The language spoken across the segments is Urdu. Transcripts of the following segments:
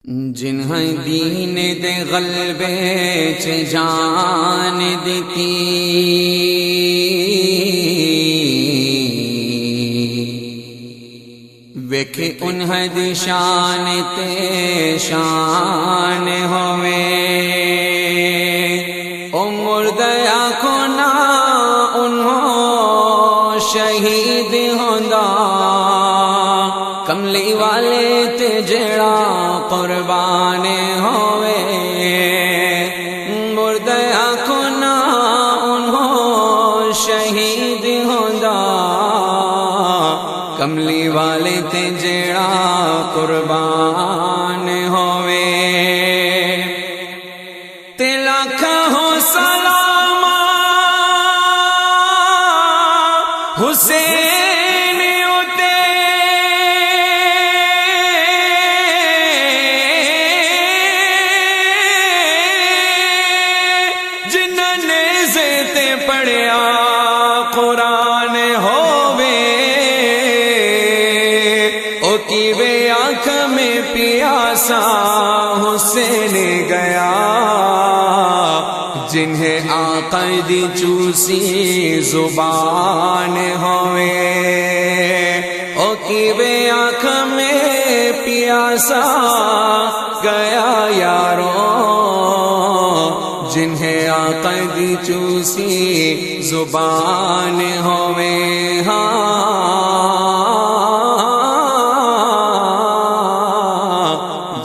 جنہیں دین دے غلبے چ جان دتی، ویکھے انہیں دی شان تے شان ہوئے، او مردیا کو نہ انہوں شہید ہوندا، کملی والے تے جڑا قربان ہوئے، مردیا کو نہ انہوں شہید ہوندا، کملی والے تے جڑا قربان ہوئے، تے لاکھاں ہو سلام حسین اتے، جنہاں نے زیتے پڑھیا قرآن ہووے، او کیوے آنکھ میں پیاسا حسین گیا، جنہیں آقا دی چوسی زبان ہوئے، او کیوے آنکھ میں پیاسا گیا یارو، جنہیں آقا دی چوسی زبان ہوئے،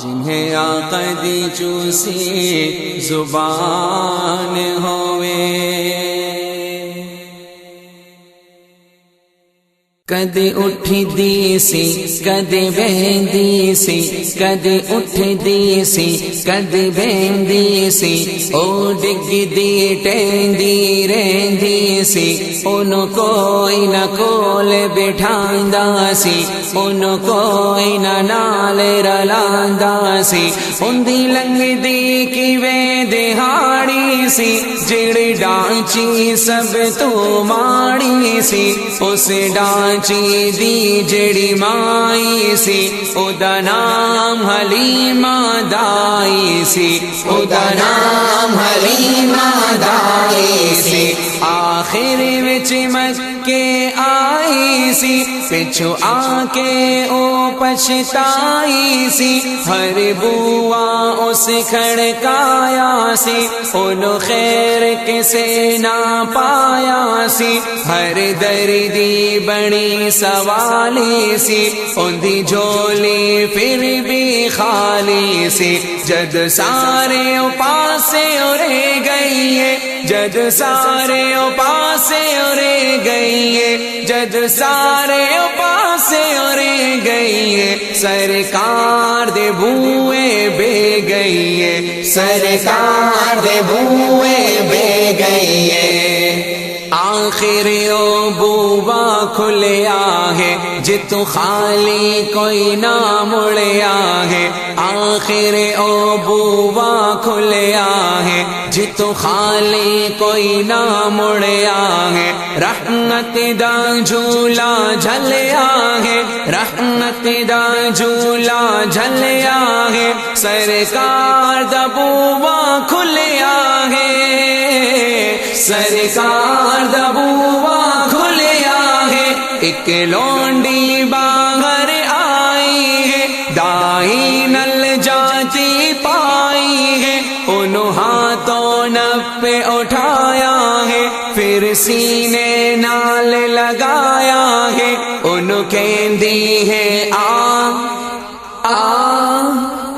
جنہیں آقا دی چوسی زبان ہوئے، کدی اٹھی دی سی کدی بہندی سی، کدی اٹھی دی سی کدی بہندی سی، او ڈگ دی ٹہندی رہندی سی، انہوں کوئی نہ کول بٹھاندا سی، انہوں کوئی نہ نال رلاندا سی، اندی لنگ دی کیویں دہاڑی سی، جڑی ڈانچی سب تو ماڑی سی، اس ڈانچی دی جڑی مائی سی، او دا نام حلیمہ دائی سی، او دا نام حلیمہ دائی سی، آخر وچ مکے آئی سی، پچھو آ کے او پچھتائی سی، ہر بوا اس کھڑکایا سی، انہوں خیر کسے نہ پایا سی، ہر دردی بڑی سوالی سی، ان دی جھولی پھر بھی خالی سی، جد سارے پاسے رہ گئی ہے، جد سارے پاسے رہ گئی ہے، جد سارے پاسے رہ گئی ہے، سرکار دے بوئے بے گئی ہے، سرکار دے بوئے بے گئی ہے، آخر او بوا کھلیا ہے، جتو خالی کوئی نہ مڑیا ہے، آخر او بوا کھلیا ہے، جتو خالی کوئی نہ مڑیا ہے، رحمت دا جھولا جھلیا ہے، رحمت دا جھولا جھلیا ہے، سرکار دا بوا کھلیا ہے، سرکار دا بوا کھلیا ہے، ایک لونڈی باہر آئی ہے، دائی نل جاتی پائی ہے، انہوں ہاتھوں نپے اٹھایا ہے، پھر سینے نال لگایا ہے، انہوں کہندی ہے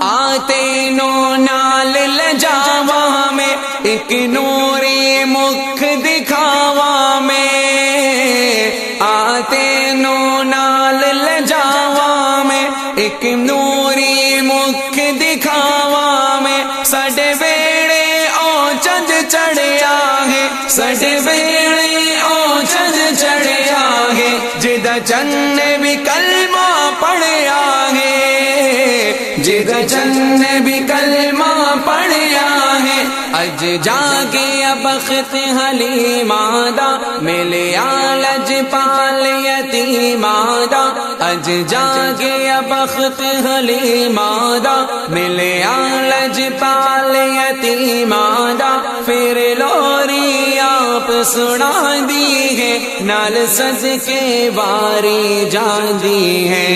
آتے نو نال لجاوا میں، ایک نوری مکھ دکھاوا میں، آتے نو نال لجاوا میں، ایک نوری مکھ دکھاوا میں، ساڈے بیڑے او چند چڑھیا ہے، ساڈے بیڑے او چند چڑھیا ہے، جدا چند نے بھی کلمہ پڑھیا ہے، جدا چند نے بھی کلمہ پڑھیا ہے، اج جاگے بخت حلیمہ دا، ملیا لجپال یتیمہ دا، اج جاگے بخت حلیمہ دا ملیا لجپال یتیماں دا پھر لوری آپ سنا دی ہے نال صدقے واری جاندی ہے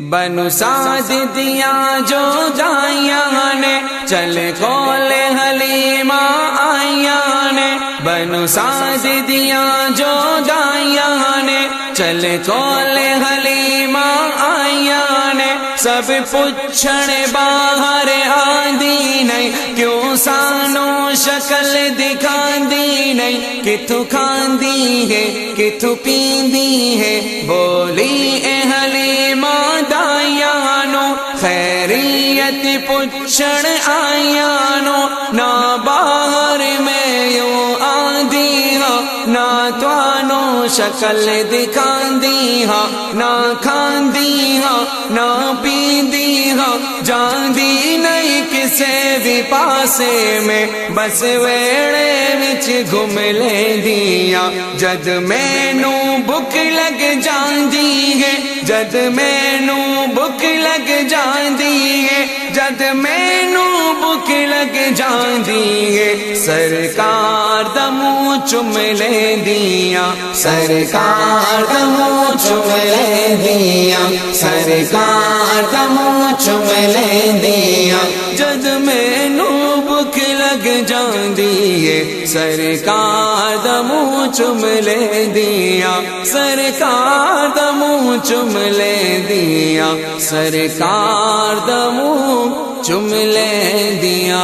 بنو سعد دیا جو جائیاں نے چل کول حلیمہ آئیاں نے بنو سعد دیا جو جائیاں نے چل کول حلیمہ آئیاں نے سب پچھڑ باہر آندی نہیں کیوں سانو شکل دکھاندی نہیں کتھوں کھاندی ہے کتھوں پیندی ہے بولی اے حلیمہ دائیانو خیریت پچھڑ آئیانو نہ باہر میں یوں آندی ہاں نہ توانو شکل دکھاندی ہاں نہ کھاندی ہاں نہ پیندی ہاں جاندی نہیں کسے بھی پاسے میں بس ویڑے وچ گھم لیندیاں جد مینو بھک لگ جاندی ہے جد مینو بھک لگ جاندی ہے جد مینو بھک لگ جاندی ہے سرکار دا منہ چم لیندیاں سرکار دا منہ چم لیندیاں سرکار دا منہ چم لیندیاں جد مینو بھک لگ جاندی ہے سرکار دا منہ چم لیندیاں سرکار دا منہ چم لیندیاں سرکار دا منہ چم لیندیاں